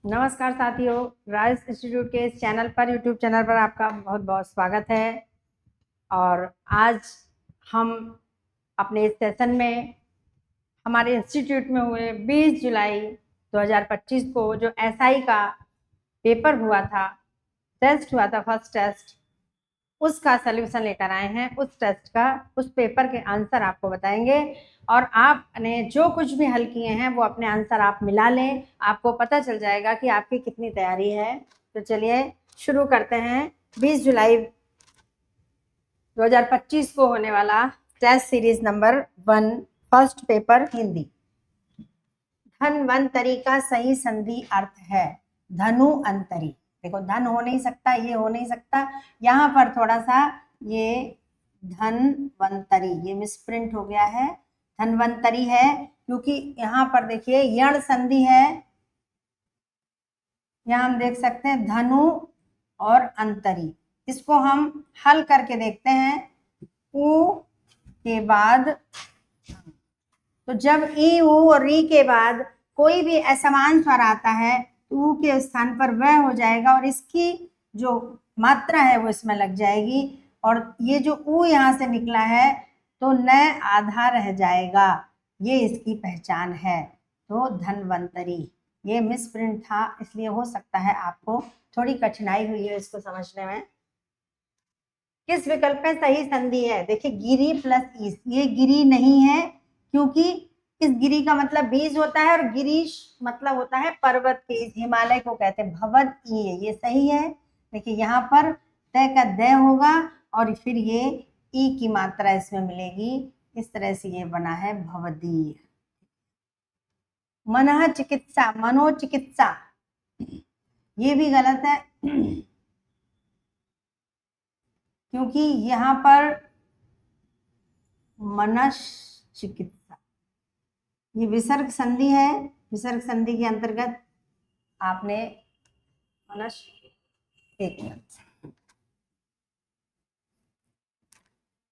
नमस्कार साथियों, rice institute के इस चैनल पर यूट्यूब चैनल पर आपका बहुत बहुत स्वागत है। और आज हम अपने इस सेशन में हमारे इंस्टीट्यूट में हुए 20 जुलाई 2025 को जो एसआई का पेपर हुआ था, टेस्ट हुआ था, फर्स्ट टेस्ट, उसका सलूशन लेकर आए हैं। उस टेस्ट का, उस पेपर के आंसर आपको बताएंगे और आपने जो कुछ भी हल किए हैं वो अपने आंसर आप मिला लें, आपको पता चल जाएगा कि आपकी कितनी तैयारी है। तो चलिए शुरू करते हैं। 20 जुलाई 2025 को होने वाला test series number 1, first paper Hindi. Dhanvantari का सही संधि अर्थ है धनु अंतरी। देखो, धन हो नहीं सकता, ये हो नहीं सकता, यहाँ पर थोड़ा सा ये धनवंतरी, ये मिसप्रिंट हो गया है, धनवंतरी है, क्योंकि यहाँ पर देखिए यण संधि है। यहाँ हम देख सकते हैं धनु और अंतरी। इसको हम हल करके देखते हैं। उ के बाद, तो जब ई उ और री के बाद कोई भी असमान स्वर आता है तो ऊ के स्थान पर वह हो जाएगा और इसकी जो मात्रा है वो इसमें लग जाएगी। और ये जो ऊ यहाँ से निकला है तो न आधा रह जाएगा, ये इसकी पहचान है। तो धन्वंतरी, ये मिसप्रिंट था, इसलिए हो सकता है आपको थोड़ी कठिनाई हुई है इसको समझने में। किस विकल्प में सही संधि है? देखिए, गिरी प्लस ईस, ये गिरी नहीं है, क्योंकि इस गिरी का मतलब बीज होता है और गिरीश मतलब होता है पर्वत के, इस हिमालय को कहते हैं भवद ई, ये सही है। देखिए यहाँ पर तय का द होगा और फिर ये ई की मात्रा इसमें मिलेगी, इस तरह से ये बना है भवदीय। मनः चिकित्सा, मनोचिकित्सा, ये भी गलत है, क्योंकि यहाँ पर मनस चिकित्सा, ये विसर्ग संधि है, विसर्ग संधि के अंतर्गत आपने मनस, एक मिनट,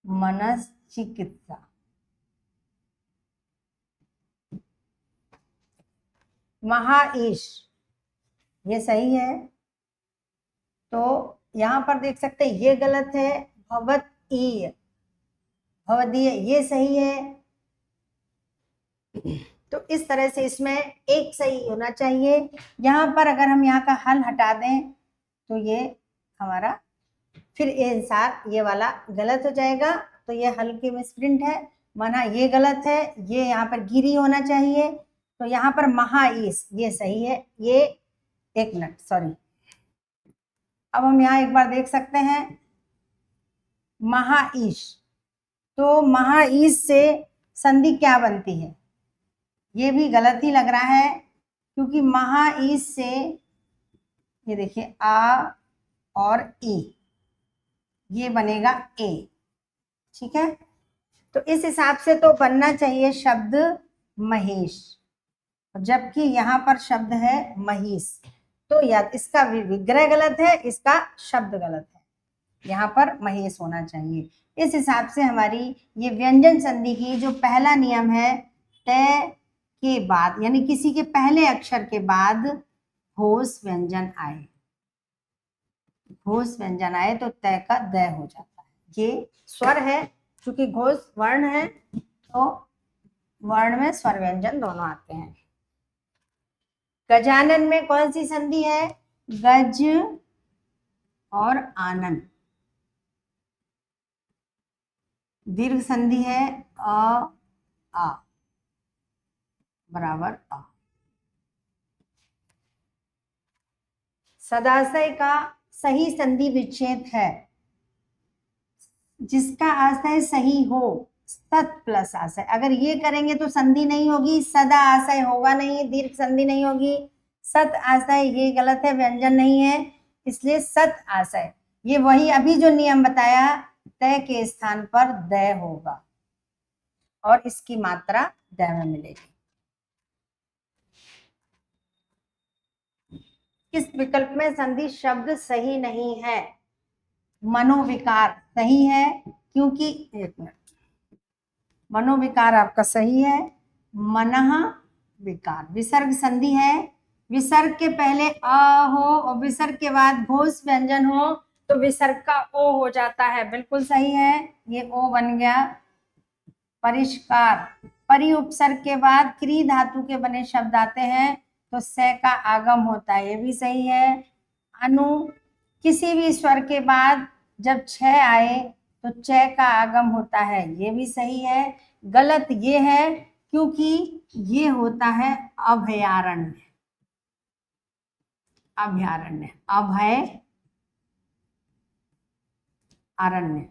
मनस चिकित्सा, महाईश, ये सही है। तो यहाँ पर देख सकते हैं ये गलत है, भवदीय, भवदीय ये सही है। तो इस तरह से इसमें एक सही होना चाहिए। यहाँ पर अगर हम यहाँ का हल हटा दें तो ये हमारा फिर आंसर ये वाला गलत हो जाएगा, तो ये हल की मिसप्रिंट है। माना ये गलत है, ये यहाँ पर गिरी होना चाहिए, तो यहाँ पर महाईश ये सही है। ये एक मिनट, सॉरी, अब हम यहाँ एक बार देख सकते हैं महाईश, तो महाईश से संधि क्या बनती है? ये भी गलत ही लग रहा है, क्योंकि महाईश से ये देखिए आ और ई, ये बनेगा ए, ठीक है। तो इस हिसाब से तो बनना चाहिए शब्द महेश, जबकि यहाँ पर शब्द है महिष, तो या इसका विग्रह गलत है, इसका शब्द गलत है, यहाँ पर महेश होना चाहिए। इस हिसाब से हमारी ये व्यंजन संधि की जो पहला नियम है, तय के बाद यानी किसी के पहले अक्षर के बाद घोष व्यंजन आए, घोष व्यंजन आए तो तय का द हो जाता है। ये स्वर है, क्योंकि घोष वर्ण है तो वर्ण में स्वर व्यंजन दोनों आते हैं। गजानन में कौन सी संधि है? गज और आनन, दीर्घ संधि है, आ बराबर आ। सदाशय का सही संधि विच्छेद है जिसका आशय सही हो, सत प्लस आशय। अगर ये करेंगे तो संधि नहीं होगी, सदा आशय होगा नहीं, दीर्घ संधि नहीं होगी, सत आशय ये गलत है, व्यंजन नहीं है, इसलिए सत आशय। ये वही अभी जो नियम बताया, तय के स्थान पर द होगा और इसकी मात्रा द में मिलेगी। किस विकल्प में संधि शब्द सही नहीं है? मनोविकार सही है, क्योंकि एक मिनट, मनोविकार आपका सही है। मनः विकार विसर्ग संधि है, विसर्ग के पहले अ हो और विसर्ग के बाद घोष व्यंजन हो तो विसर्ग का ओ हो जाता है। बिल्कुल सही है, ये ओ बन गया। परिष्कार, परि उपसर्ग के बाद क्री धातु के बने शब्द आते हैं तो से का आगम होता है, ये भी सही है। अनु, किसी भी स्वर के बाद जब छ आए तो च का आगम होता है, ये भी सही है। गलत ये है क्योंकि ये होता है अभयारण्य। अभयारण्य, अभय अरण्य,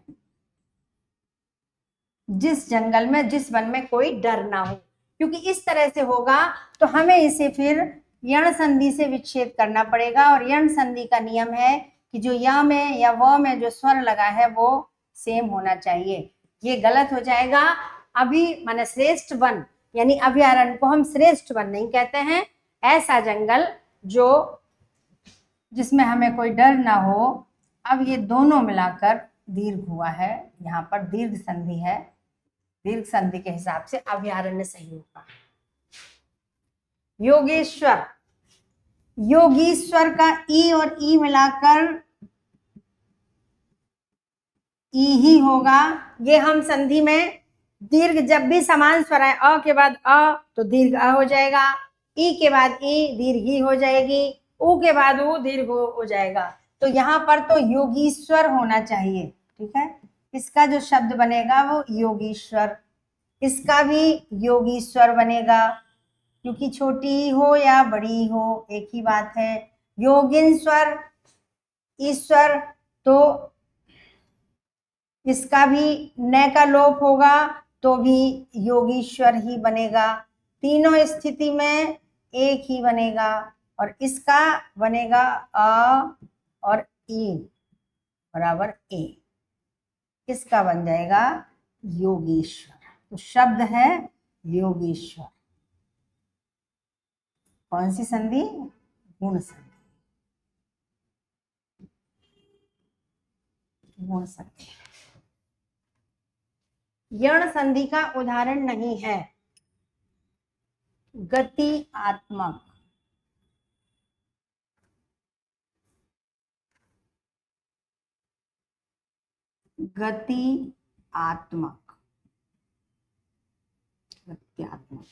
जिस जंगल में, जिस वन में कोई डर ना हो, क्योंकि इस तरह से होगा तो हमें इसे फिर यण संधि से विच्छेद करना पड़ेगा। और यण संधि का नियम है कि जो य में या व में जो स्वर लगा है वो सेम होना चाहिए। ये गलत हो जाएगा। अभी माने श्रेष्ठ वन यानी अभयारण्य को हम श्रेष्ठ वन नहीं कहते हैं, ऐसा जंगल जो जिसमें हमें कोई डर ना हो। अब ये दोनों मिलाकर दीर्घ हुआ है, यहाँ पर दीर्घ संधि है। दीर्घ संधि के हिसाब से अभयारण्य सही होगा। योगेश्वर, योगीश्वर का ई और ई मिलाकर ई ही होगा। ये हम संधि में दीर्घ जब भी समान स्वर है, अ के बाद अ तो दीर्घ अ हो जाएगा, ई के बाद ई दीर्घ ई हो जाएगी, ऊ के बाद ऊ दीर्घ हो जाएगा। तो यहाँ पर तो योगीश्वर होना चाहिए, ठीक है। इसका जो शब्द बनेगा वो योगीश्वर, इसका भी योगीश्वर बनेगा, क्योंकि छोटी हो या बड़ी हो एक ही बात है। योगिंस्वर, ईश्वर, तो इसका भी न का लोप होगा तो भी योगीश्वर ही बनेगा। तीनों स्थिति में एक ही बनेगा। और इसका बनेगा अ और ई बराबर ए, इसका बन जाएगा योगीश्वर। तो शब्द है योगीश्वर। कौन सी संधि? गुण संधि, गुण संधि। यण संधि का उदाहरण नहीं है। गति आत्मक, गति आत्मक, गत्यात्मक,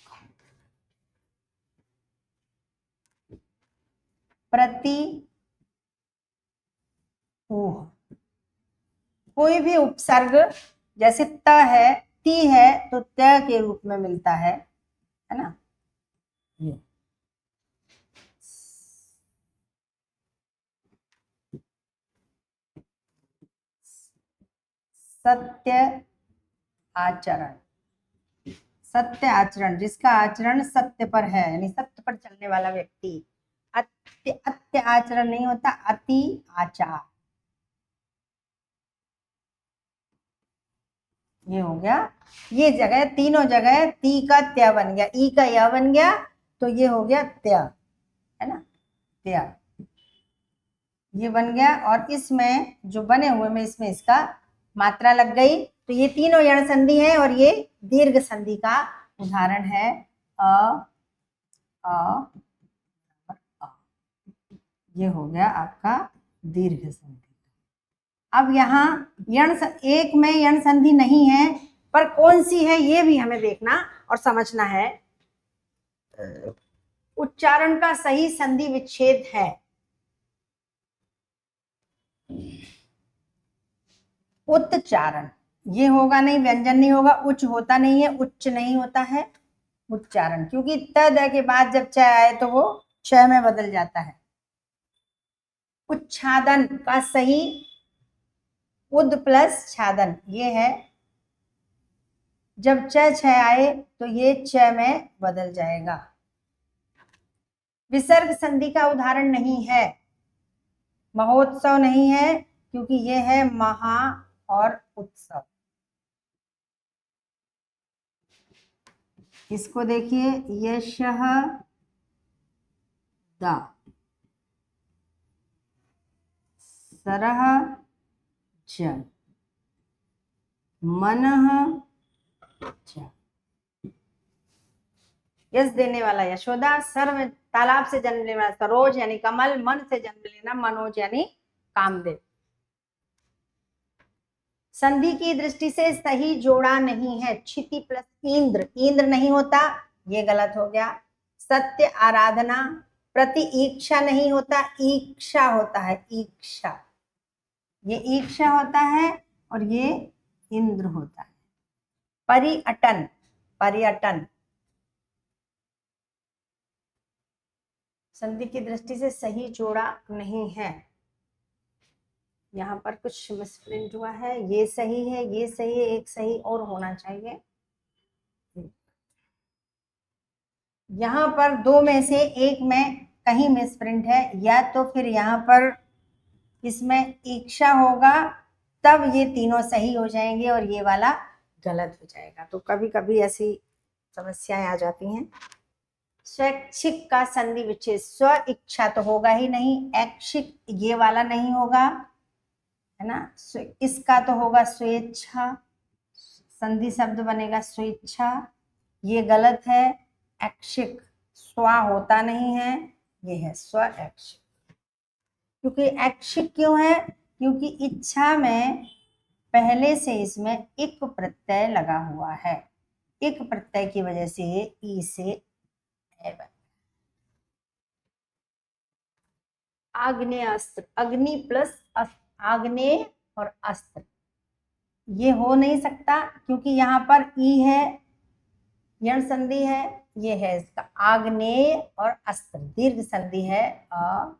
प्रति ऊह। कोई भी उपसर्ग जैसे त है, ती है तो त के रूप में मिलता है ना। ये सत्य आचरण, सत्य आचरण, जिसका आचरण सत्य पर है यानी सत्य पर चलने वाला व्यक्ति। अत्य आचरण नहीं होता, अति आचार। ये हो गया। ये जगह तीनों जगह ती का त्य बन गया, ई का या बन गया, तो ये हो गया त्य, है ना, त्य ये बन गया। और इसमें जो बने हुए में इसमें इसका मात्रा लग गई, तो ये तीनों यण संधि है और ये दीर्घ संधि का उदाहरण है। अ अ अ, ये हो गया आपका दीर्घ संधि। अब यहाँ एक में यण संधि नहीं है, पर कौन सी है ये भी हमें देखना और समझना है। उच्चारण का सही संधि विच्छेद है। उच्चारण ये होगा नहीं, व्यंजन नहीं होगा, उच्च होता नहीं है, उच्च नहीं होता है, उच्चारण, क्योंकि त द के बाद जब च आए तो वो च में बदल जाता है। उच्छादन का सही उद प्लस छादन ये है, जब च छ आए तो ये च में बदल जाएगा। विसर्ग संधि का उदाहरण नहीं है। महोत्सव नहीं है क्योंकि ये है महा और उत्सव। इसको देखिए, यशः द, सरः च, मनः च। यश देने वाला यशोदा, सर में तालाब से जन्म लेने वाला सरोज यानी कमल, मन से जन्म लेना मनोज यानी कामदेव। संधि की दृष्टि से सही जोड़ा नहीं है। क्षिति प्लस इंद्र, इंद्र नहीं होता, ये गलत हो गया। सत्य आराधना, प्रति ईक्षा नहीं होता, ईक्षा होता है, ईक्षा, ये ईक्षा होता है और ये इंद्र होता है। परिअटन, पर्यटन, संधि की दृष्टि से सही जोड़ा नहीं है। यहाँ पर कुछ मिसप्रिंट हुआ है, ये सही है, ये सही है, एक सही और होना चाहिए। यहाँ पर दो में से एक में कहीं मिसप्रिंट है, या तो फिर यहाँ पर इसमें इच्छा होगा तब ये तीनों सही हो जाएंगे और ये वाला गलत हो जाएगा। तो कभी कभी ऐसी समस्याएं आ जाती हैं। स्वैच्छिक का संधि विच्छेद, स्व इच्छा तो होगा ही नहीं, ऐच्छिक ये वाला नहीं होगा, है ना। इसका तो होगा स्वेच्छा, संधि शब्द बनेगा स्वेच्छा, ये गलत है। ऐच्छिक स्व होता नहीं है, ये है स्व ऐच्छिक। क्योंकि ऐच्छिक क्यों है? क्योंकि इच्छा में पहले से इसमें इक प्रत्यय लगा हुआ है, इक प्रत्यय की वजह से ये ई से ए बन। आग्नेय अस्त्र, अग्नि प्लस आग्नेय और अस्त्र, ये हो नहीं सकता क्योंकि यहाँ पर ई है, यण संधि है, ये है इसका आग्नेय और अस्त्र, दीर्घ संधि है अ।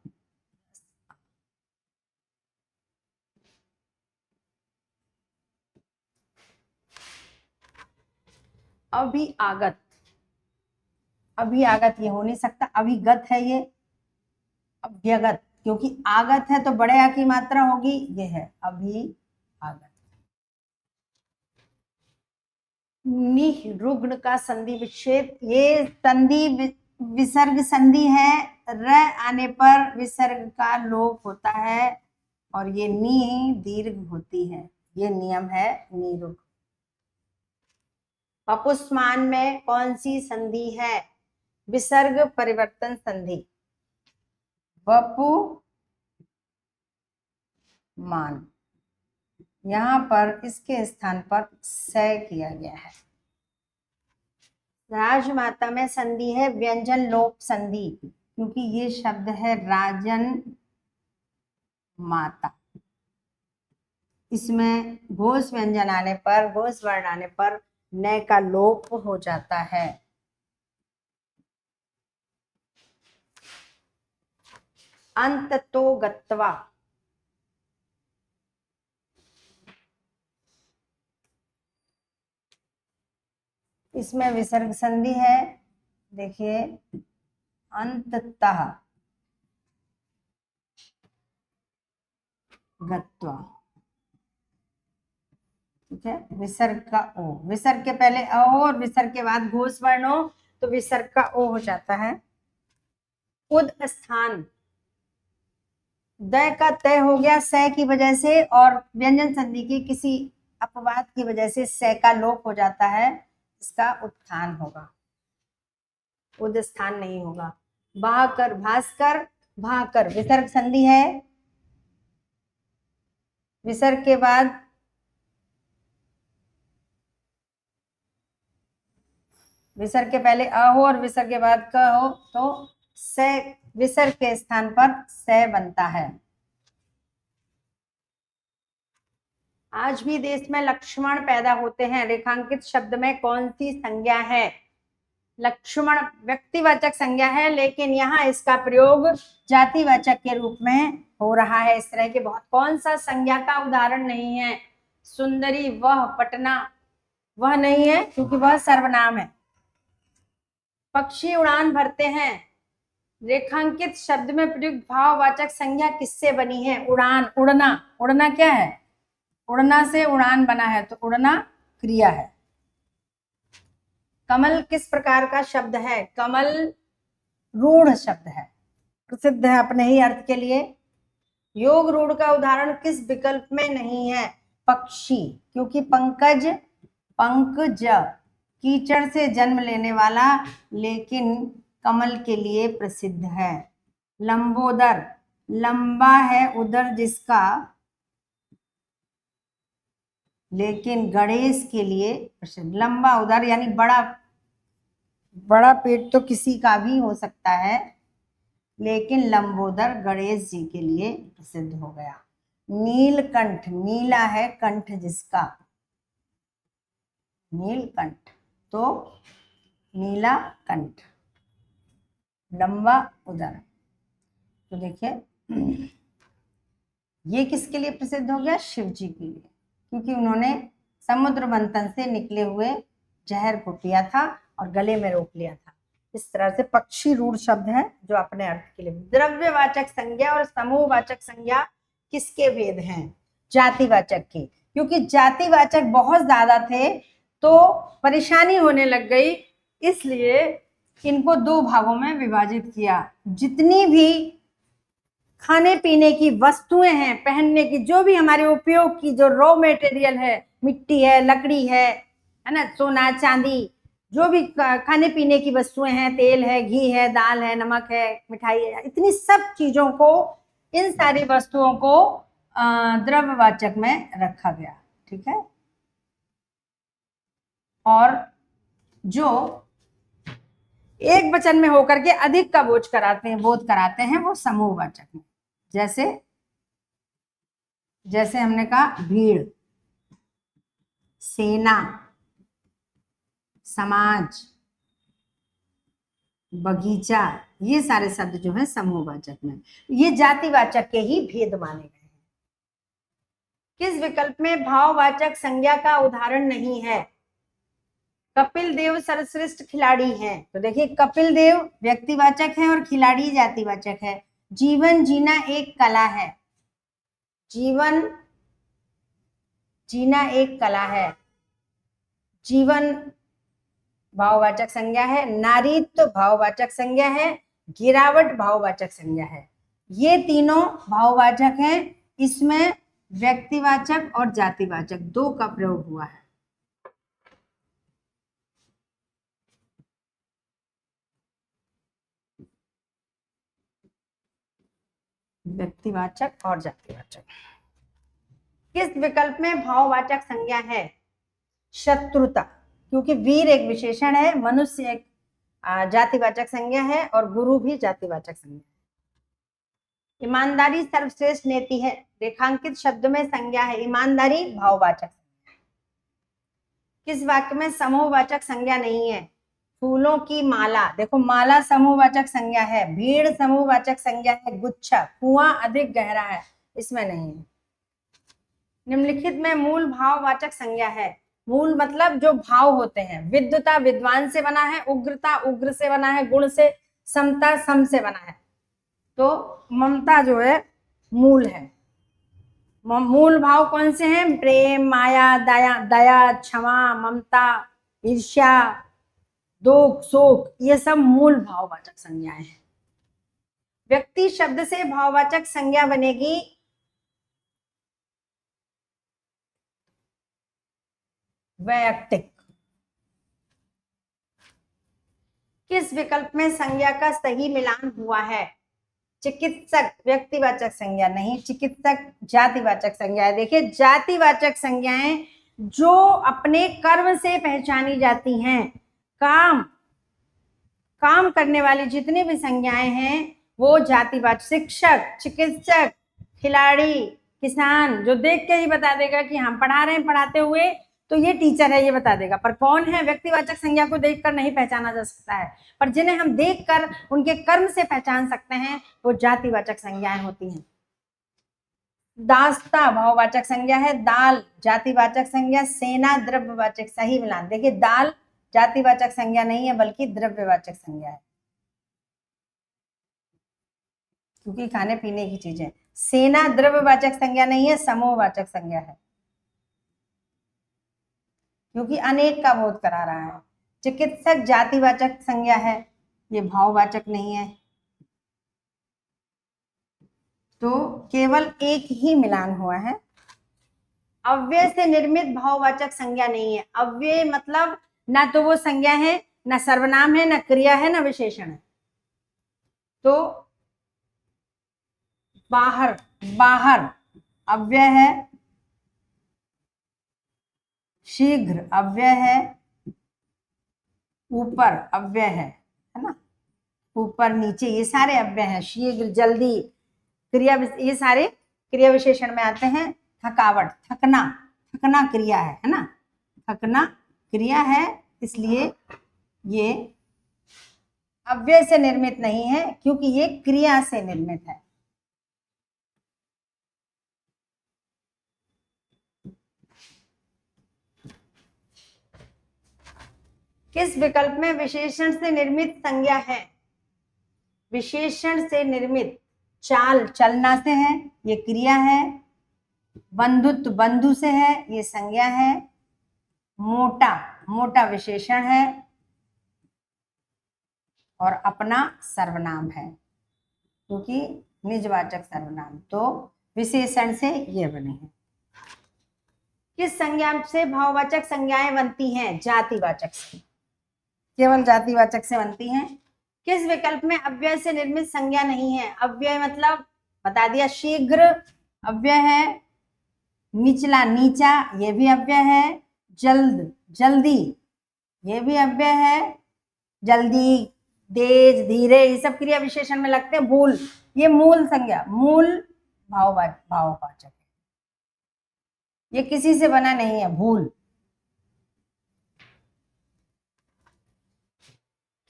अभिआगत, अभिआगत ये हो नहीं सकता, अभिगत है ये, अभ्यगत, क्योंकि आगत है तो बड़े आ की मात्रा होगी, ये है अभिआगत। निरुग्ण का संधि विच्छेद, ये संधि विसर्ग संधि है, र आने पर विसर्ग का लोप होता है और ये नी दीर्घ होती है, ये नियम है निरुग्ण। पपुस्मान में कौन सी संधि है? विसर्ग परिवर्तन संधि, वपु मान, यहाँ पर इसके स्थान पर सय किया गया है। राजमाता में संधि है व्यंजन लोप संधि, क्योंकि ये शब्द है राजन माता, इसमें घोष व्यंजन आने पर, घोष वर्ण आने पर न का लोप हो जाता है। अंत तो गत्वा, इसमें विसर्ग संधि है, देखिए अंततः गत्वा, ठीक है। विसर्ग का ओ, विसर्ग के पहले अ हो और विसर्ग के बाद घोष वर्ण हो तो विसर्ग का ओ हो जाता है। उद स्थान, द का तय हो गया स की वजह से और व्यंजन संधि की किसी अपवाद की वजह से स का लोप हो जाता है, इसका उत्थान होगा, उद स्थान नहीं होगा। भाकर, भास्कर, भाकर विसर्ग संधि है, विसर्ग के बाद विसर्ग के पहले अ हो और विसर्ग के बाद क हो तो स विसर्ग के स्थान पर स बनता है। आज भी देश में लक्ष्मण पैदा होते हैं, रेखांकित शब्द में कौन सी संज्ञा है? लक्ष्मण व्यक्तिवाचक संज्ञा है, लेकिन यहाँ इसका प्रयोग जातिवाचक के रूप में हो रहा है। इस तरह के बहुत, कौन सा संज्ञा का उदाहरण नहीं है? सुंदरी, वह, पटना, वह नहीं है क्योंकि वह सर्वनाम है। पक्षी उड़ान भरते हैं, रेखांकित शब्द में प्रयुक्त भाववाचक संज्ञा किससे बनी है? उड़ान, उड़ना, उड़ना क्या है? उड़ना से उड़ान बना है, तो उड़ना क्रिया है। कमल किस प्रकार का शब्द है? कमल रूढ़ शब्द है, प्रसिद्ध है अपने ही अर्थ के लिए। योग रूढ़ का उदाहरण किस विकल्प में नहीं है? पक्षी, क्योंकि पंकज, पंकज कीचड़ से जन्म लेने वाला लेकिन कमल के लिए प्रसिद्ध है। लंबोदर, लंबा है उदर जिसका लेकिन गणेश के लिए प्रसिद्ध। लंबा उदर यानी बड़ा बड़ा पेट तो किसी का भी हो सकता है, लेकिन लंबोदर गणेश जी के लिए प्रसिद्ध हो गया। नीलकंठ, नीला है कंठ जिसका, नीलकंठ तो नीला कंठ, लंबा उदर। तो देखिए ये किसके लिए प्रसिद्ध हो गया? शिव जी के लिए, क्योंकि उन्होंने समुद्र मंथन से निकले हुए जहर को पिया था और गले में रोक लिया था। इस तरह से पक्षी रूढ़ शब्द है जो अपने अर्थ के लिए। द्रव्यवाचक संज्ञा और समूहवाचक संज्ञा किसके भेद हैं? जातिवाचक के, क्योंकि जातिवाचक बहुत ज्यादा थे तो परेशानी होने लग गई, इसलिए इनको दो भागों में विभाजित किया। जितनी भी खाने पीने की वस्तुएं हैं, पहनने की, जो भी हमारे उपयोग की जो रॉ मटेरियल है, मिट्टी है, लकड़ी है ना, सोना चांदी, जो भी खाने पीने की वस्तुएं हैं, तेल है, घी है, दाल है, नमक है, मिठाई है, इतनी सब चीजों को, इन सारी वस्तुओं को द्रव्यवाचक में रखा गया। ठीक है। और जो एक वचन में होकर के अधिक का बोध कराते हैं वो समूहवाचक में। जैसे हमने कहा भीड़, सेना, समाज, बगीचा, ये सारे शब्द जो है समूहवाचक में, ये जातिवाचक के ही भेद माने गए हैं। किस विकल्प में भाववाचक संज्ञा का उदाहरण नहीं है? कपिल देव सर्वश्रेष्ठ खिलाड़ी हैं, तो देखिए कपिल देव व्यक्तिवाचक है और खिलाड़ी जातिवाचक है। जीवन जीना एक कला है, जीवन जीना एक कला है, जीवन भाववाचक संज्ञा है। नारीत्व भाववाचक संज्ञा है, गिरावट भाववाचक संज्ञा है। ये तीनों भाववाचक हैं, इसमें व्यक्तिवाचक और जातिवाचक दो का प्रयोग हुआ है। व्यक्तिवाचक और जातिवाचक। किस विकल्प में भाववाचक संज्ञा है? शत्रुता, क्योंकि वीर एक विशेषण है, मनुष्य एक जातिवाचक संज्ञा है और गुरु भी जातिवाचक संज्ञा है। ईमानदारी सर्वश्रेष्ठ नीति है, रेखांकित शब्द में संज्ञा है, ईमानदारी भाववाचक। किस वाक्य में समूहवाचक संज्ञा नहीं है? फूलों की माला, देखो माला समूहवाचक संज्ञा है, भीड़ समूहवाचक संज्ञा है, गुच्छा, कुआं अधिक गहरा है, इसमें नहीं है। निम्नलिखित में मूल भाववाचक संज्ञा है। मूल मतलब जो भाव होते हैं। विद्वता विद्वान से बना है, उग्रता उग्र से बना है, गुण से, समता सम से बना है। तो ममता जो है मूल है। मूल भाव कौन से हैं? प्रेम, माया, दया, क्षमा, ममता, ईर्ष्या, दुख, शोक, ये सब मूल भाववाचक संज्ञाएं हैं। व्यक्ति शब्द से भाववाचक संज्ञा बनेगी वैयक्तिक। किस विकल्प में संज्ञा का सही मिलान हुआ है? चिकित्सक व्यक्तिवाचक संज्ञा नहीं, चिकित्सक जातिवाचक संज्ञा है। देखिए जातिवाचक संज्ञाएं जो अपने कर्म से पहचानी जाती हैं, काम करने वाली जितनी भी संज्ञाएं हैं वो जातिवाचक। शिक्षक, चिकित्सक, खिलाड़ी, किसान, जो देख के ही बता देगा कि हम पढ़ा रहे हैं, पढ़ाते हुए तो ये टीचर है, ये बता देगा, पर कौन है व्यक्तिवाचक संज्ञा को देखकर नहीं पहचाना जा सकता है। पर जिन्हें हम देखकर उनके कर्म से पहचान सकते हैं वो जातिवाचक संज्ञाएं होती हैं। दास्ता भाववाचक संज्ञा है, दाल जातिवाचक संज्ञा, सेना द्रव्यवाचक। सही मिलान। देखिए दाल जातिवाचक संज्ञा नहीं है बल्कि द्रव्यवाचक संज्ञा है, क्योंकि खाने पीने की चीजें। सेना द्रव्यवाचक संज्ञा नहीं है, समूहवाचक संज्ञा है, क्योंकि अनेक का बोध करा रहा है। चिकित्सक जातिवाचक संज्ञा है, ये भाववाचक नहीं है। तो केवल एक ही मिलान हुआ है। अव्यय से निर्मित भाववाचक संज्ञा नहीं है। अव्यय मतलब ना तो वो संज्ञा है, ना सर्वनाम है, ना क्रिया है, ना विशेषण है। तो बाहर, बाहर अव्यय है, शीघ्र अव्यय है, ऊपर अव्यय है ना, ऊपर नीचे ये सारे अव्यय हैं। शीघ्र, जल्दी, क्रिया, ये सारे क्रिया विशेषण में आते हैं। थकावट, थकना, थकना क्रिया है ना, थकना क्रिया है, इसलिए ये अव्यय से निर्मित नहीं है, क्योंकि ये क्रिया से निर्मित है। किस विकल्प में विशेषण से निर्मित संज्ञा है? विशेषण से निर्मित चाल, चलना से है, ये क्रिया है। बंधुत्व, बंधु से है, ये संज्ञा है। मोटा, मोटा विशेषण है, और अपना सर्वनाम है, क्योंकि निजवाचक सर्वनाम। तो विशेषण से ये बने हैं। किस संज्ञा से भाववाचक संज्ञाएं बनती हैं? जातिवाचक से, केवल जातिवाचक से बनती हैं। किस विकल्प में अव्यय से निर्मित संज्ञा नहीं है? अव्यय मतलब बता दिया, शीघ्र अव्यय है, निचला, नीचा, ये भी अव्यय है। जल्द, जल्दी, ये भी अव्यय है। जल्दी, तेज, धीरे, ये सब क्रिया विशेषण में लगते हैं। भूल, ये मूल संज्ञा, मूल भाववाचक है, ये किसी से बना नहीं है, भूल।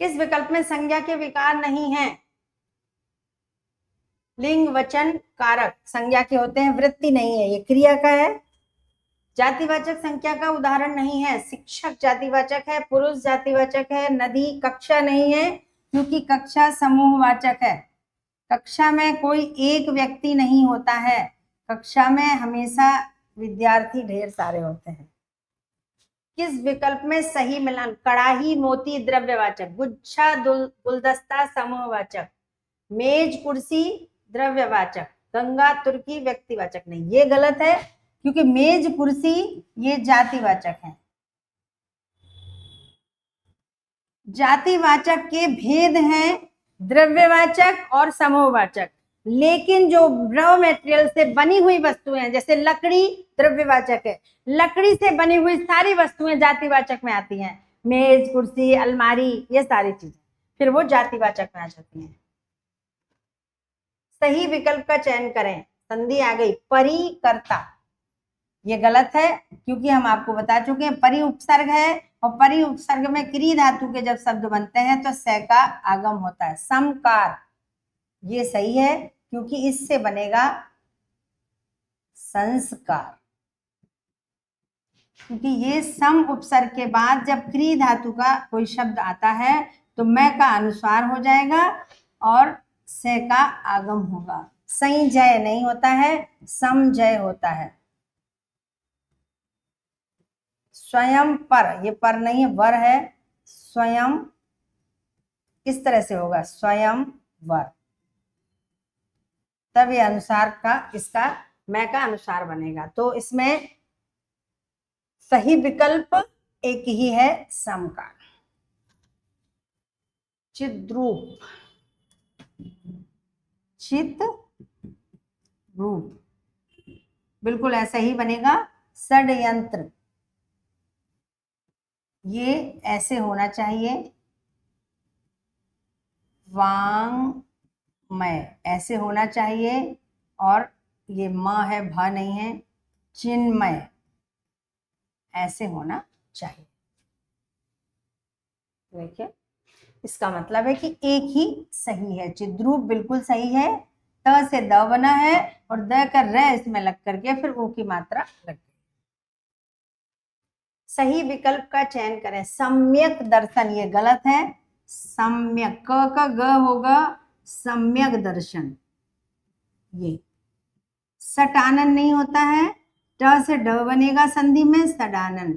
किस विकल्प में संज्ञा के विकार नहीं है? लिंग, वचन, कारक संज्ञा के होते हैं, वृत्ति नहीं है, ये क्रिया का है। जातिवाचक संज्ञा का उदाहरण नहीं है। शिक्षक जातिवाचक है, पुरुष जातिवाचक है, नदी, कक्षा नहीं है, क्योंकि कक्षा समूहवाचक है। कक्षा में कोई एक व्यक्ति नहीं होता है, कक्षा में हमेशा विद्यार्थी ढेर सारे होते हैं। किस विकल्प में सही मिलान? कड़ाही, मोती द्रव्यवाचक, गुच्छा गुलदस्ता समूहवाचक, मेज कुर्सी द्रव्यवाचक, गंगा तुर्की व्यक्तिवाचक नहीं, ये गलत है, क्योंकि मेज कुर्सी ये जातिवाचक है। जातिवाचक के भेद हैं द्रव्यवाचक और समूहवाचक, लेकिन जो रॉ मटेरियल से बनी हुई वस्तुएं हैं, जैसे लकड़ी द्रव्यवाचक है, लकड़ी से बनी हुई सारी वस्तुएं जातिवाचक में आती हैं। मेज, कुर्सी, अलमारी, ये सारी चीजें फिर वो जातिवाचक में आ जाती हैं। सही विकल्प का चयन करें। संधि आ गई, परिकर्ता, ये गलत है, क्योंकि हम आपको बता चुके हैं परि उपसर्ग है, और परि उपसर्ग में क्री धातु के जब शब्द बनते हैं तो स का आगम होता है। समकार, ये सही है, क्योंकि इससे बनेगा संस्कार, क्योंकि ये सम उपसर्ग के बाद जब क्री धातु का कोई शब्द आता है तो मैं का अनुस्वार हो जाएगा और से का आगम होगा। सही जय नहीं होता है, सम जय होता है। स्वयं पर, ये पर नहीं है, वर है। स्वयं किस तरह से होगा? स्वयं वर, तब ये अनुसार का, इसका मैं का अनुसार बनेगा। तो इसमें सही विकल्प एक ही है, सम का। चिद्रूप, चित रूप, बिल्कुल ऐसा ही बनेगा। षड्यंत्र, ये ऐसे होना चाहिए। वांग्मय ऐसे होना चाहिए, और ये म है, भ नहीं है। चिन्मय ऐसे होना चाहिए। देखिए, इसका मतलब है कि एक ही सही है। चिद्रूप बिल्कुल सही है, त से द बना है, और द का र इसमें लग करके फिर ऊ की मात्रा लग गई। सही विकल्प का चयन करें। सम्यक दर्शन, ये गलत है। सम्यक, क का ग होगा, सम्यक दर्शन, ये सटानन नहीं होता है, ट से ड बनेगा संधि में, सडानन।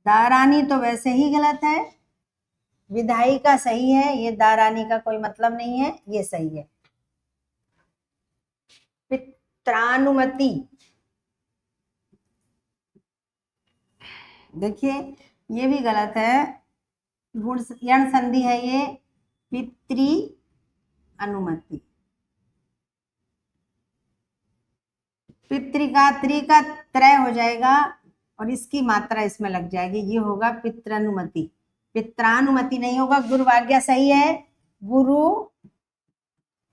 दारानी तो वैसे ही गलत है, विधाई का सही है, ये दारानी का कोई मतलब नहीं है, ये सही है। पित्रानुमति, देखिए ये भी गलत है, गुण यण संधि है ये, पितृ अनुमति। पितृ का त्रि का त्रय हो जाएगा और इसकी मात्रा इसमें लग जाएगी, ये होगा पित्रानुमति। पित्रानुमति नहीं होगा, गुरु आज्ञा सही है, गुरु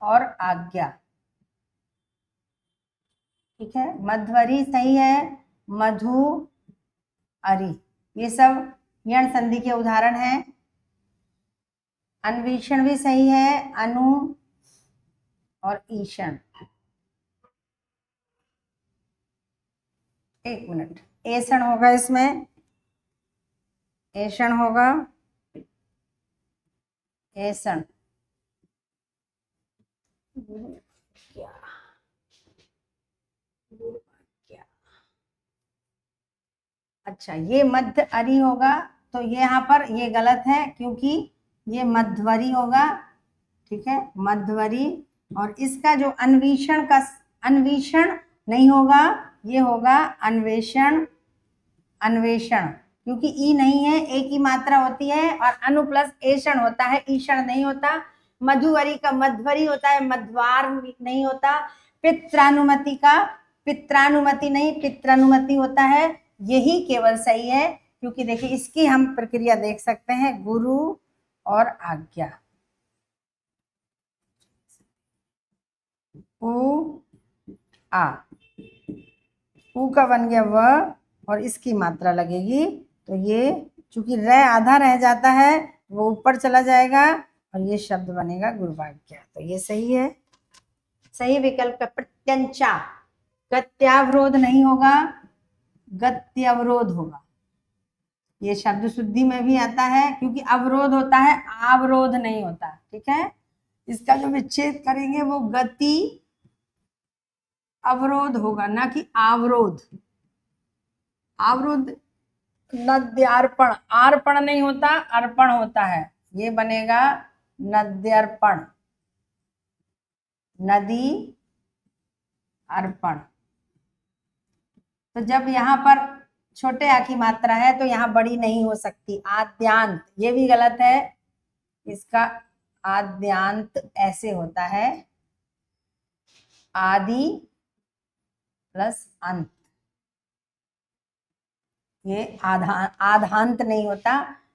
और आज्ञा, ठीक है। मध्वरी सही है, मधु अरि, ये सब यण संधि के उदाहरण हैं। अन्वेषण भी सही है, अनु और ईषण। एक मिनट, ऐषण होगा इसमें, ऐषण होगा, ऐषण क्या, अच्छा ये मध्य अरि होगा, तो ये यहाँ पर ये गलत है क्योंकि ये मध्वरी होगा, ठीक है, मध्वरी। और इसका जो अन्वेषण का, अन्वेषण नहीं होगा, ये होगा अन्वेषण, अन्वेषण, क्योंकि ई नहीं है, एक ही मात्रा होती है, और अनु प्लस ऐषण होता है, ईषण नहीं होता। मधुवरी का मध्वरी होता है, मध्वार नहीं होता। पित्रानुमति का पित्रानुमति नहीं, पित्रानुमति होता है, यही केवल सही है, क्योंकि देखिए इसकी हम प्रक्रिया देख सकते हैं, गुरु और आज्ञा। उ आ, उ का बन गया व और इसकी मात्रा लगेगी, तो ये चूंकि र आधा रह जाता है वो ऊपर चला जाएगा और ये शब्द बनेगा गुरुवाज्ञा, तो ये सही है। सही विकल्प है प्रत्यंचा, गत्यावरोध नहीं होगा, गत्यवरोध होगा। ये शब्द शुद्धि में भी आता है, क्योंकि अवरोध होता है, आवरोध नहीं होता, ठीक है। इसका जो विच्छेद करेंगे वो गति अवरोध होगा, ना कि आवरोध। आवरोध नद्यार्पण, अर्पण नहीं होता, अर्पण होता है, ये बनेगा नद्यर्पण, नदी अर्पण। तो जब यहाँ पर छोटे आ की मात्रा है तो यहाँ बड़ी नहीं हो सकती, आद्यांत, ये भी गलत है, इसका आद्यांत ऐसे होता है, आदि प्लस अंत, ये आधांत नहीं होता,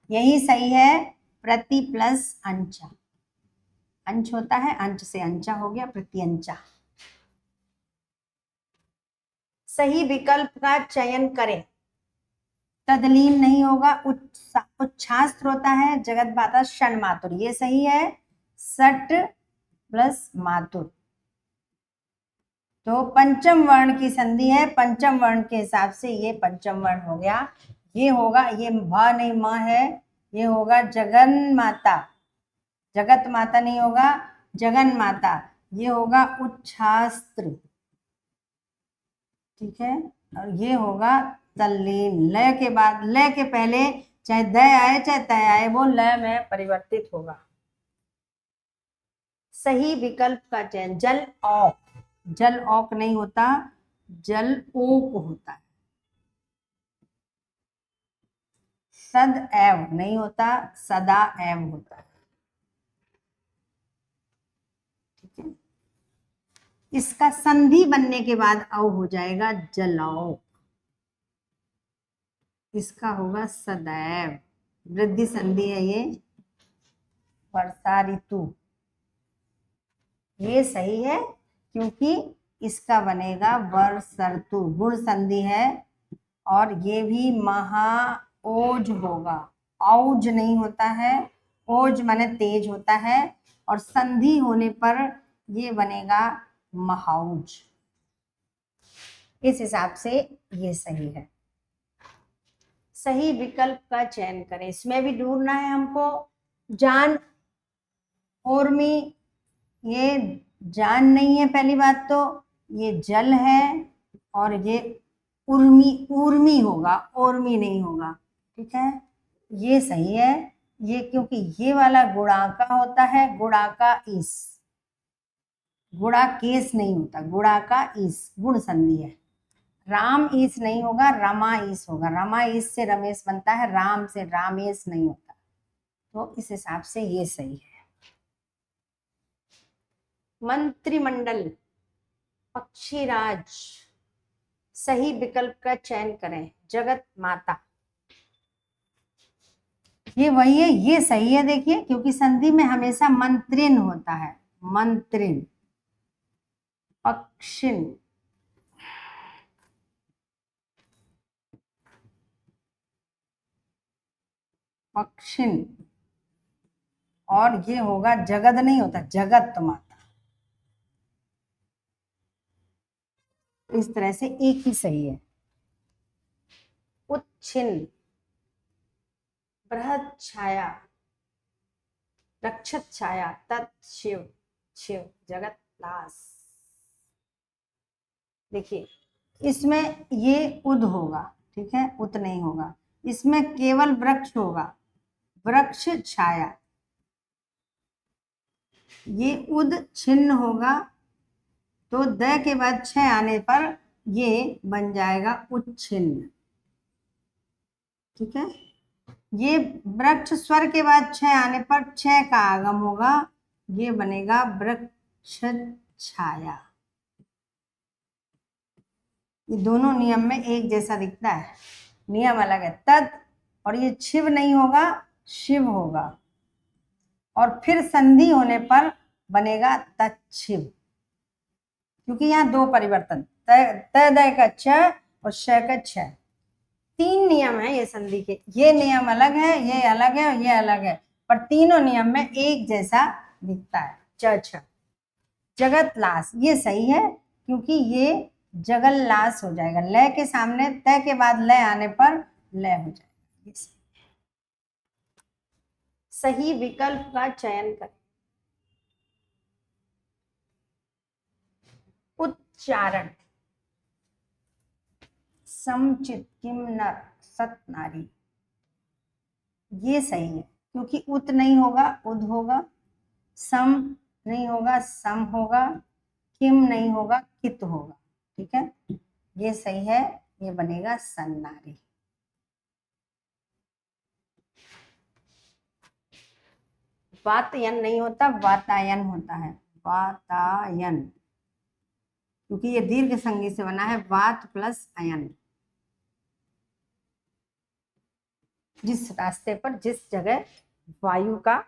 यही सही है, प्रति प्लस अंचा, अंश होता है, अंश से अंचा हो गया, प्रत्यंचा। सही विकल्प का चयन करें। तदलीन नहीं होगा, उच्छास्त्र होता है, जगत माता षण मातुर, ये सही है, सट प्लस मातुर। तो पंचम वर्ण की संधि है, पंचम वर्ण के हिसाब से ये पंचम वर्ण हो गया, ये होगा, ये भ नहीं म है, ये होगा जगन माता, जगत माता नहीं होगा, जगन माता, ये होगा उच्छास्त्र, ठीक है। और ये होगा तल्लीन, लय के बाद, लय के पहले चाहे द आए चाहे तय आए, वो लय में परिवर्तित होगा। सही विकल्प का चयन, जल औक, जल औक नहीं होता, जल ओक होता है। सद एव नहीं होता, सदा एव होता है, ठीक है। इसका संधि बनने के बाद औ हो जाएगा जलौक, इसका होगा सदैव, वृद्धि संधि है ये, वर्षा ऋतु, ये सही है, क्योंकि इसका बनेगा वर्षर्तु, गुण संधि है, और ये भी महाओज होगा, औज नहीं होता है, ओज माने तेज होता है, और संधि होने पर ये बनेगा महाउज, इस हिसाब से ये सही है। सही विकल्प का चयन करें, इसमें भी ढूंढना है हमको। जान, उर्मी, ये जान नहीं है पहली बात तो, ये जल है, और ये उर्मी, उर्मी होगा, उर्मी नहीं होगा, ठीक है, ये सही है, ये क्योंकि ये वाला गुणाका होता है, गुणाका इस, गुणा केस नहीं होता, गुणा का इस, गुण संधि है, राम ईस नहीं होगा, रमा ईस होगा। रमा ईस से रमेश बनता है, राम से रामेश नहीं होता। तो इस हिसाब से ये सही है। मंत्रिमंडल, पक्षीराज, सही विकल्प का चयन करें। जगत माता, ये वही है, ये सही है। देखिए, क्योंकि संधि में हमेशा मंत्रिन होता है। मंत्रिन, पक्षिन, पक्षिन, और ये होगा जगत नहीं होता, जगत माता। इस तरह से एक ही सही है। उच्छिन्न, बृहद छाया, रक्षत छाया, तत् शिव, शिव जगत लास। देखिए, इसमें ये उद होगा, ठीक है, उत नहीं होगा। इसमें केवल वृक्ष होगा, वृक्ष छाया। ये उद छिन्न होगा, तो द के बाद छ आने पर ये बन जाएगा उच्छिन्न, ठीक है। ये वृक्ष स्वर के बाद छ आने पर छ का आगम होगा, ये बनेगा वृक्ष छाया। ये दोनों नियम में एक जैसा दिखता है, नियम अलग है। तद, और ये शिव नहीं होगा, शिव होगा। और फिर संधि होने पर बनेगा तत्शिव, क्योंकि यहाँ दो परिवर्तन, तय का छ और श का छ। तीन नियम है ये संधि के, ये नियम अलग है, ये अलग है, ये अलग है, पर तीनों नियम में एक जैसा दिखता है। च छ, जगत लास, ये सही है, क्योंकि ये जगल लास हो जाएगा। लय के सामने तय के बाद लय आने पर लय हो जाएगा। ये सही विकल्प का चयन करें। उच्चारण, समचित, किम नर, सत नारी, ये सही है, क्योंकि उत नहीं होगा, उद होगा। सम नहीं होगा, सम होगा। किम नहीं होगा, कित होगा, ठीक है, ये सही है। ये बनेगा सन्नारी। वातायन नहीं होता, वातायन होता है, वातायन, क्योंकि ये दीर्घ संज्ञा से बना है, वात प्लस अयन। जिस रास्ते पर, जिस जगह वायु का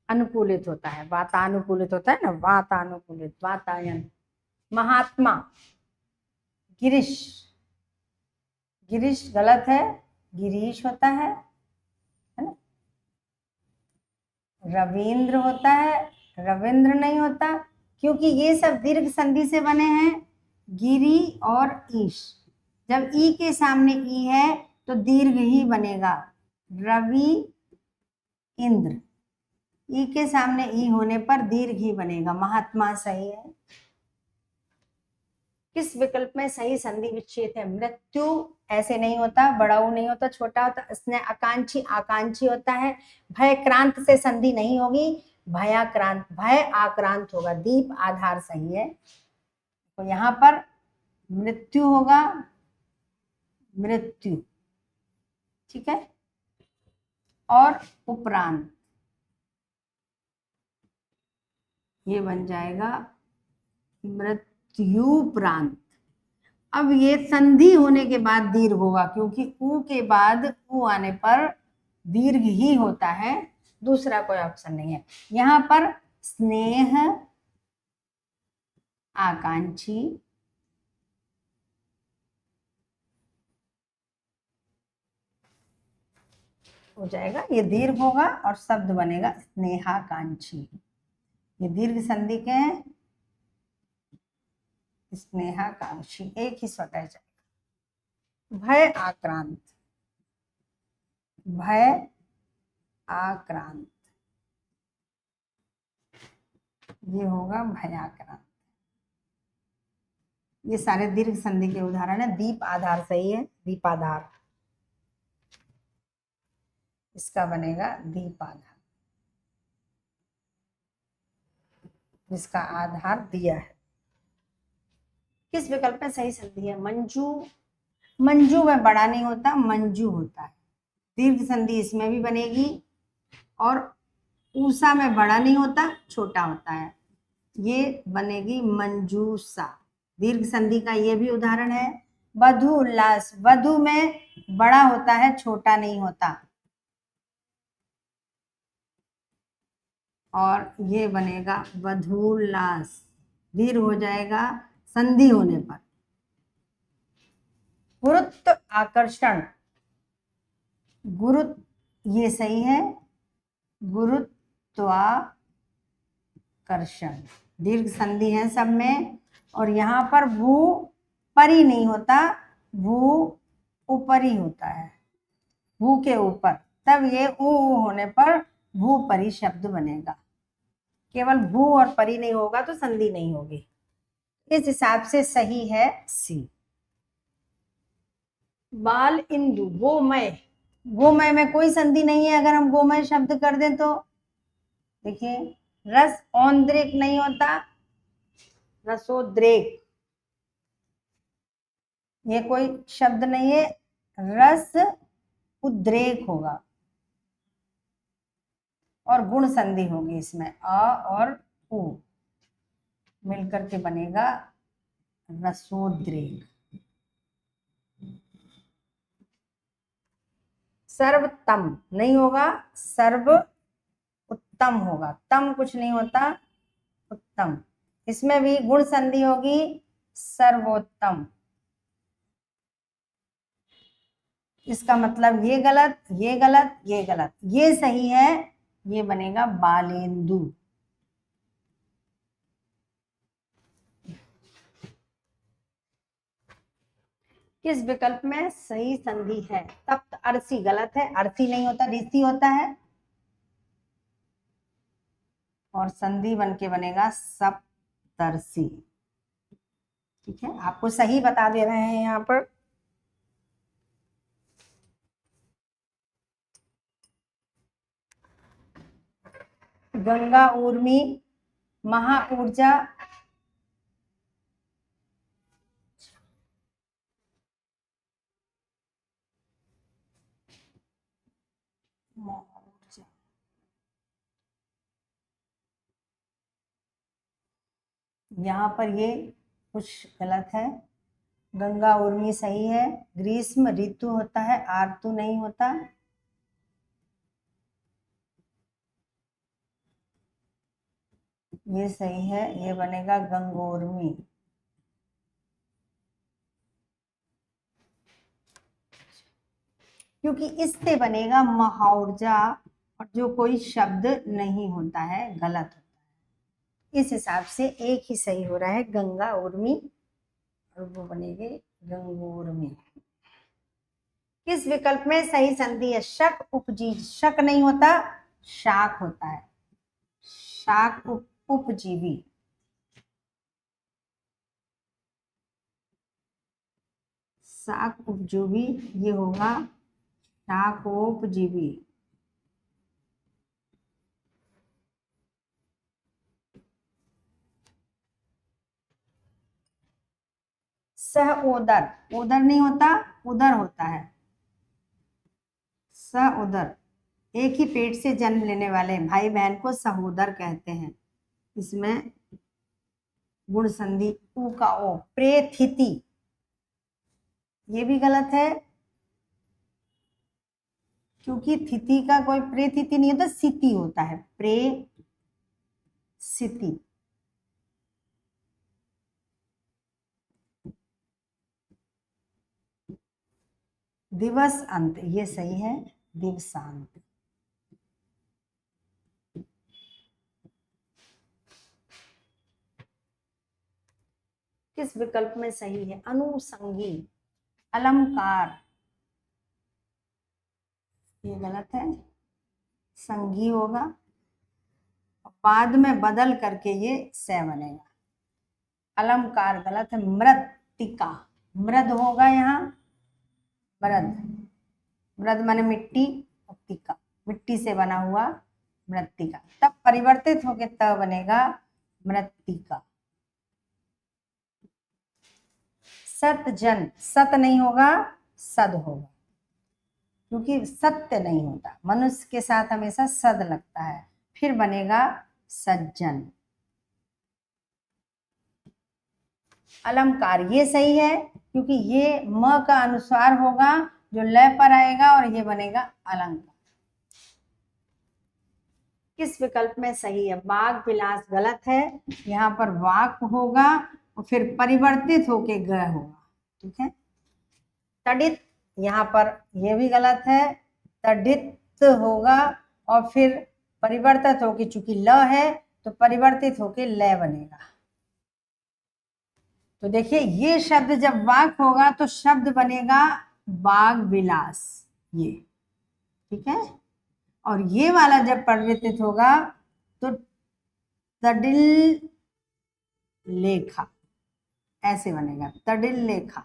अनुकूलित होता है, वातानुकूलित होता है ना, वातानुकूलित, वातायन। महात्मा, गिरीश, गिरीश गलत है, गिरीश होता है ना। रविंद्र होता है, रविंद्र नहीं होता, क्योंकि ये सब दीर्घ संधि से बने हैं, गिरी और ईश। जब ई के सामने ई है तो दीर्घ ही बनेगा, रवि इंद्र। ई के सामने ई होने पर दीर्घ ही बनेगा। महात्मा सही है। किस विकल्प में सही संधि विच्छेद है? मृत्यु ऐसे नहीं होता, बड़ा ऊ नहीं होता, छोटा होता। स्नेह आकांक्षी, आकांक्षी होता है। भय क्रांत से संधि नहीं होगी, भयाक्रांत, भय आक्रांत होगा। दीप आधार सही है। तो यहाँ पर मृत्यु होगा, मृत्यु, ठीक है। और उपरांत, ये बन जाएगा मृत्युप्रांत। अब ये संधि होने के बाद दीर्घ होगा, क्योंकि ऊ के बाद ऊ आने पर दीर्घ ही होता है, दूसरा कोई ऑप्शन नहीं है। यहाँ पर स्नेह आकांक्षी, हो जाएगा, ये दीर्घ होगा और शब्द बनेगा स्नेहाकांक्षी। ये दीर्घ संधि के हैं, स्नेहाकांक्षी, एक ही स्वतः जाएगा। भय आक्रांत, भय आक्रांत, ये होगा भयाक्रांत। ये सारे दीर्घ संधि के उदाहरण है। दीप आधार सही है, दीपाधार, इसका बनेगा दीप आधार, जिसका आधार दिया है। किस विकल्प में सही संधि है? मंजू, मंजू में बड़ा नहीं होता, मंजू होता है। दीर्घ संधि इसमें भी बनेगी। और ऊषा में बड़ा नहीं होता, छोटा होता है, ये बनेगी मंजूषा। दीर्घ संधि का ये भी उदाहरण है। वधु उल्लास, वधु में बड़ा होता है, छोटा नहीं होता। और ये बनेगा वधूल्लास, दीर्घ हो जाएगा संधि होने पर। गुरुत्व आकर्षण, गुरुत्व ये सही है, गुरुत्वाकर्षण दीर्घ संधि है सब में। और यहाँ पर भू परी नहीं होता, भू ऊपरी होता है, भू के ऊपर, तब ये ऊ होने पर भूपरी शब्द बनेगा। केवल भू और परी नहीं होगा तो संधि नहीं होगी। इस हिसाब से सही है सी। बाल इंदु, गोमय, गोमय में कोई संधि नहीं है। अगर हम गोमय शब्द कर दें तो देखिए, रस औंद्रिक नहीं होता, रसोद्रेक, ये कोई शब्द नहीं है, रस उद्रेक होगा। और गुण संधि होगी इसमें, अ और उ मिलकर के बनेगा रसोद्रेक। सर्वोत्तम नहीं होगा, सर्व उत्तम होगा, तम कुछ नहीं होता, उत्तम। इसमें भी गुण संधि होगी, सर्वोत्तम। इसका मतलब ये गलत, ये गलत, ये गलत, ये सही है, ये बनेगा बालेंदु। किस विकल्प में सही संधि है? तप्त अरसी गलत है, अरसी नहीं होता, ऋषि होता है। और संधि बन के बनेगा सप्तर्षि। ठीक है, आपको सही बता दे रहे हैं यहाँ पर। गंगा ऊर्मी, महा ऊर्जा, यहाँ पर ये कुछ गलत है। गंगा उर्मी सही है, ग्रीष्म ऋतु होता है, आर्तु नहीं होता। ये सही है, ये बनेगा गंगोर्मी। क्योंकि इससे बनेगा महाऊर्जा, और जो कोई शब्द नहीं होता है, गलत होता है। इस हिसाब से एक ही सही हो रहा है, गंगा उर्मी, और वो बनेगी गंगोर्मी। किस विकल्प में सही संधि है? शक उपजी, शक नहीं होता, शाक होता है, शाक उपजीवी। शाक उपजीवी ये होगा शाकोपजीवी। सह ओदर, ओदर नहीं होता, उदर होता है, सह उदर। एक ही पेट से जन्म लेने वाले भाई बहन को सहोदर कहते हैं। इसमें गुण संधि उ का ओ, प्रेथिति, ये भी गलत है, क्योंकि थिति का कोई प्रेथिति नहीं होता, सिति होता है, प्रे सिति। दिवस अंत, ये सही है, दिवसांत। किस विकल्प में सही है? अनुसंगी, अलंकार, ये गलत है, संगी होगा, बाद में बदल करके ये से बनेगा। अलंकार गलत है, मृत्तिका, मृद होगा यहाँ, मृद, मृद माने मिट्टी, और टिका मिट्टी से बना हुआ, मृत्तिका। तब परिवर्तित होके त बनेगा मृत्तिका। सतजन, सत नहीं होगा, सद होगा, क्योंकि सत्य नहीं होता, मनुष्य के साथ हमेशा सद लगता है। फिर बनेगा सज्जन। अलंकार, ये सही है क्योंकि ये म का अनुस्वार होगा जो लय पर आएगा और ये बनेगा अलंकार। किस विकल्प में सही है? वाग विलास गलत है, यहाँ पर वाक होगा और फिर परिवर्तित होके ग होगा, ठीक है। तडित, यहाँ पर ये भी गलत है, तडित होगा और फिर परिवर्तित होके, चूंकि ल है तो परिवर्तित होके लय बनेगा। तो देखिए ये शब्द जब वाक होगा तो शब्द बनेगा वाग विलास, ये ठीक है। और ये वाला जब परिवर्तित होगा तो तडिल लेखा, ऐसे बनेगा तडिल लेखा।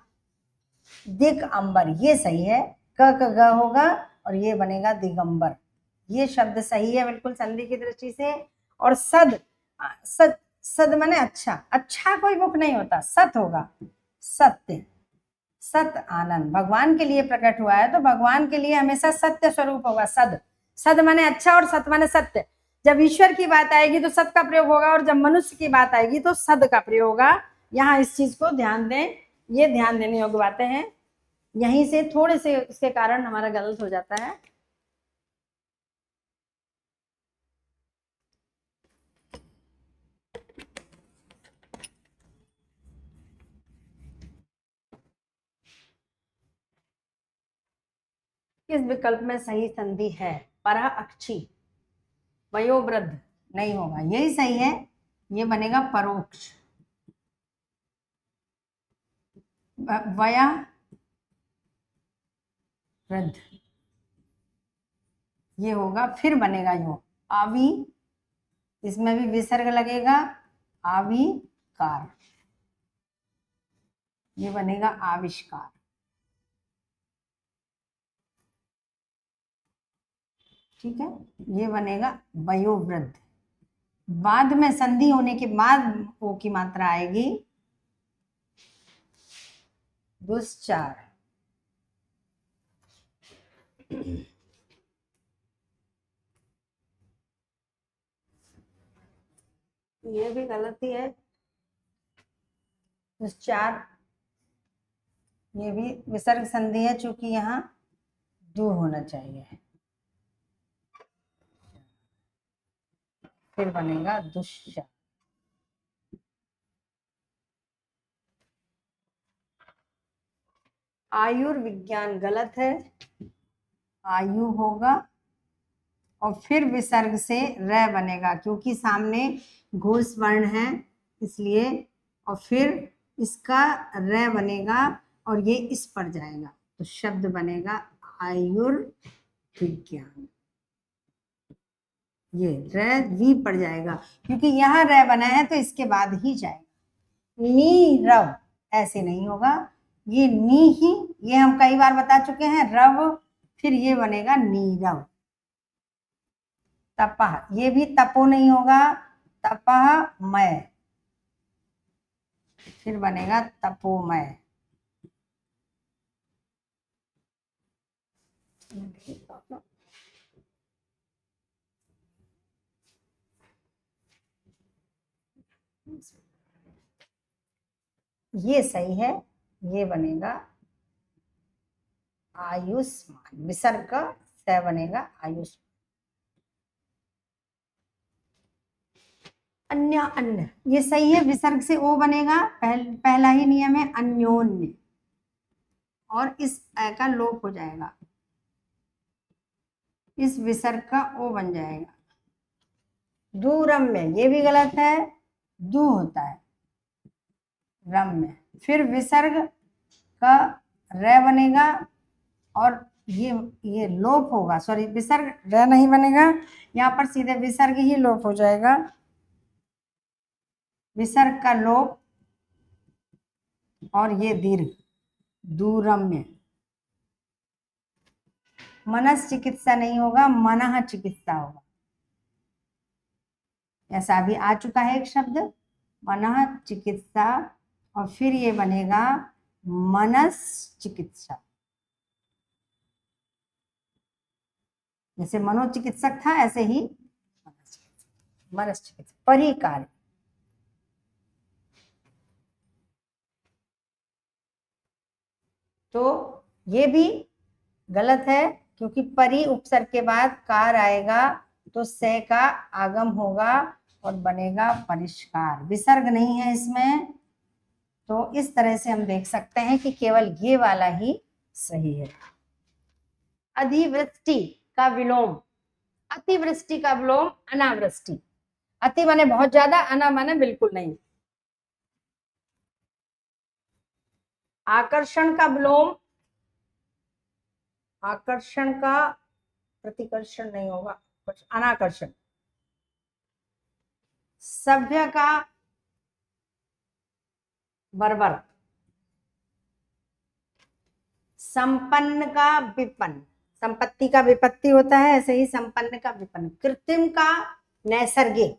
दिग अंबर, ये सही है, क क ग होगा और ये बनेगा दिगंबर। ये शब्द सही है बिल्कुल संधि की दृष्टि से। और सद, सद, सद माने अच्छा, अच्छा कोई मुख नहीं होता, सत होगा, सत्य, सत आनंद, भगवान के लिए प्रकट हुआ है तो भगवान के लिए हमेशा सत्य स्वरूप होगा सद। सद माने अच्छा और सत माने सत्य। जब ईश्वर की बात आएगी तो सत का प्रयोग होगा और जब मनुष्य की बात आएगी तो सद का प्रयोग होगा। यहाँ इस चीज को ध्यान दें, ये ध्यान देने योग्य बातें हैं। यहीं से थोड़े से इसके कारण हमारा गलत हो जाता है। किस विकल्प में सही संधि है? परह अक्षी, वयोवृद्ध नहीं होगा, यही सही है, ये बनेगा परोक्ष। वया वृद्ध ये होगा, फिर बनेगा यो आवी, इसमें भी विसर्ग लगेगा, आविकार, ये बनेगा आविष्कार, ठीक है। ये बनेगा वयोवृद्ध। बाद में संधि होने के बाद ओ की मात्रा आएगी दुश्चार। ये भी गलती है, दुश्चार, ये भी विसर्ग संधि है चूंकि यहाँ दो होना चाहिए, फिर बनेगा दुश्चार। आयुर्विज्ञान गलत है, आयु होगा और फिर विसर्ग से र बनेगा क्योंकि सामने घोष वर्ण है इसलिए, और फिर इसका र बनेगा और ये इस पर जाएगा तो शब्द बनेगा आयुर्विज्ञान। ये र वी पड़ जाएगा क्योंकि यहाँ र बना है तो इसके बाद ही जाएगा। नीरव ऐसे नहीं होगा, ये नी ही, ये हम कई बार बता चुके हैं, रव, फिर ये बनेगा नीरव। तपह, ये भी तपो नहीं होगा, तपह मय, फिर बनेगा तपोमय। ये सही है, ये बनेगा आयुष्मान, विसर्ग का स बनेगा आयुष्मान। अन्य, अन्य ये सही है, विसर्ग से ओ बनेगा, पहला ही नियम है अन्योन्य, और इस अ का लोप हो जाएगा, इस विसर्ग का ओ बन जाएगा। दूरम्य, ये भी गलत है, दू होता है रम्य, फिर विसर्ग का र बनेगा और ये लोप होगा, सॉरी विसर्ग र नहीं बनेगा, यहाँ पर सीधे विसर्ग ही लोप हो जाएगा, विसर्ग का लोप और ये दीर्घ, दूरम्य। मनस चिकित्सा नहीं होगा, मनः चिकित्सा होगा, ऐसा भी आ चुका है एक शब्द मनः चिकित्सा, और फिर ये बनेगा मनश्चिकित्सा। जैसे मनोचिकित्सक था ऐसे ही मनश्चिकित्सक। परिकार्य, तो ये भी गलत है क्योंकि परि उपसर्ग के बाद कार आएगा तो से का आगम होगा और बनेगा परिष्कार, विसर्ग नहीं है इसमें। तो इस तरह से हम देख सकते हैं कि केवल ये वाला ही सही है। अधिवृष्टि का विलोम, अतिवृष्टि का विलोम अनावृष्टि। अति माने बहुत ज्यादा, अना माने बिल्कुल नहीं। आकर्षण का विलोम, आकर्षण का प्रतिकर्षण नहीं होगा, अनाकर्षण। सभ्य का बर्बर, संपन्न का विपन्न, संपत्ति का विपत्ति होता है ऐसे ही संपन्न का विपन्न। कृत्रिम का नैसर्गिक,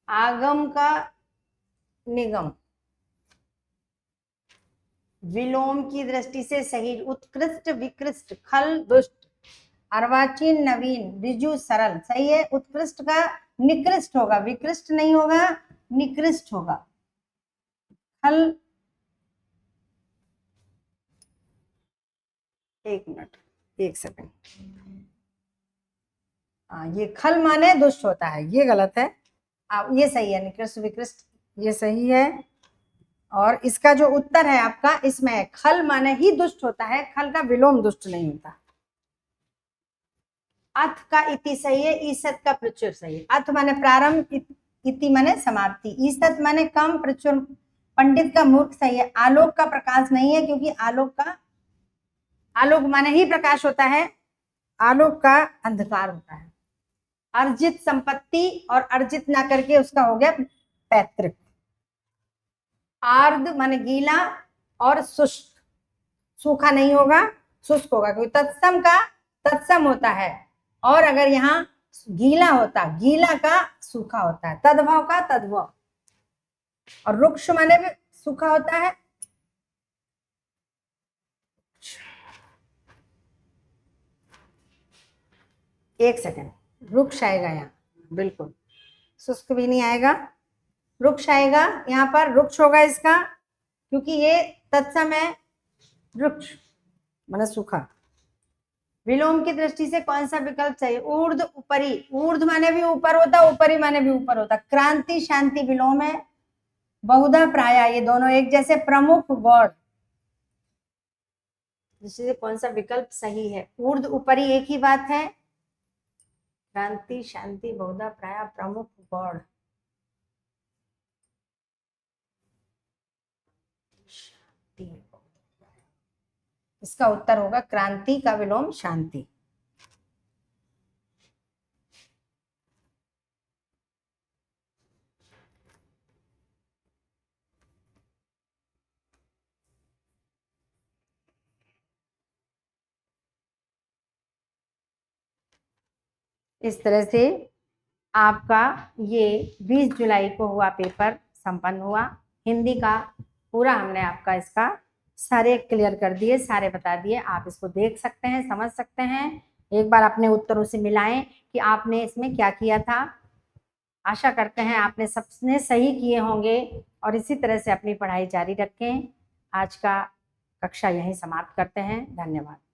आगम का निगम, विलोम की दृष्टि से सही, उत्कृष्ट विकृष्ट, खल दुष्ट, अर्वाचीन नवीन, रिजु सरल, सही है। उत्कृष्ट का निकृष्ट होगा, विकृष्ट नहीं होगा, निकृष्ट होगा। खल, एक मिनट, एक सेकंड, ये खल माने दुष्ट होता है, ये गलत है। ये सही है, निकृष्ट विकृष्ट ये सही है। और इसका जो उत्तर है आपका इसमें है, खल माने ही दुष्ट होता है, खल का विलोम दुष्ट नहीं होता। अथ का इति सही है, ईसत का प्रचुर सही है। अथ माने प्रारंभ, इति माने समाप्ति, ईसत माने कम, प्रचुर पंडित का मूर्ख सही है। आलोक का प्रकाश नहीं है क्योंकि आलोक का, आलोक माने ही प्रकाश होता है, आलोक का अंधकार होता है। अर्जित संपत्ति और अर्जित ना करके उसका हो गया पैतृक। आर्द माने गीला और शुष्क, सूखा नहीं होगा, शुष्क होगा क्योंकि तत्सम का तत्सम होता है, और अगर यहाँ गीला होता, गीला का सूखा होता है, तद्भव का तद्भव। और रुक्ष माने भी सूखा होता है। एक सेकंड, रुक्ष आएगा यहाँ, बिल्कुल शुष्क भी नहीं आएगा, रुक्ष आएगा यहाँ पर, रुक्ष होगा इसका क्योंकि ये तत्सम है, रुक्ष माने सूखा। विलोम की दृष्टि से कौन सा विकल्प चाहिए? ऊर्ध उपरी, ऊर्ध माने भी ऊपर होता, उपरी माने भी ऊपर होता। क्रांति शांति विलोम है। बहुधा प्राय, ये दोनों एक जैसे। प्रमुख गौड़, दृष्टि से कौन सा विकल्प सही है? ऊर्ध उपरी एक ही बात है। क्रांति शांति बहुधा प्राय प्रमुख गौड़, इसका उत्तर होगा क्रांति का विलोम शांति। इस तरह से आपका ये 20 जुलाई को हुआ पेपर संपन्न हुआ। हिंदी का पूरा हमने आपका इसका सारे क्लियर कर दिए, सारे बता दिए। आप इसको देख सकते हैं, समझ सकते हैं, एक बार अपने उत्तरों से मिलाएं कि आपने इसमें क्या किया था। आशा करते हैं आपने सबने सही किए होंगे और इसी तरह से अपनी पढ़ाई जारी रखें। आज का कक्षा यहीं समाप्त करते हैं। धन्यवाद।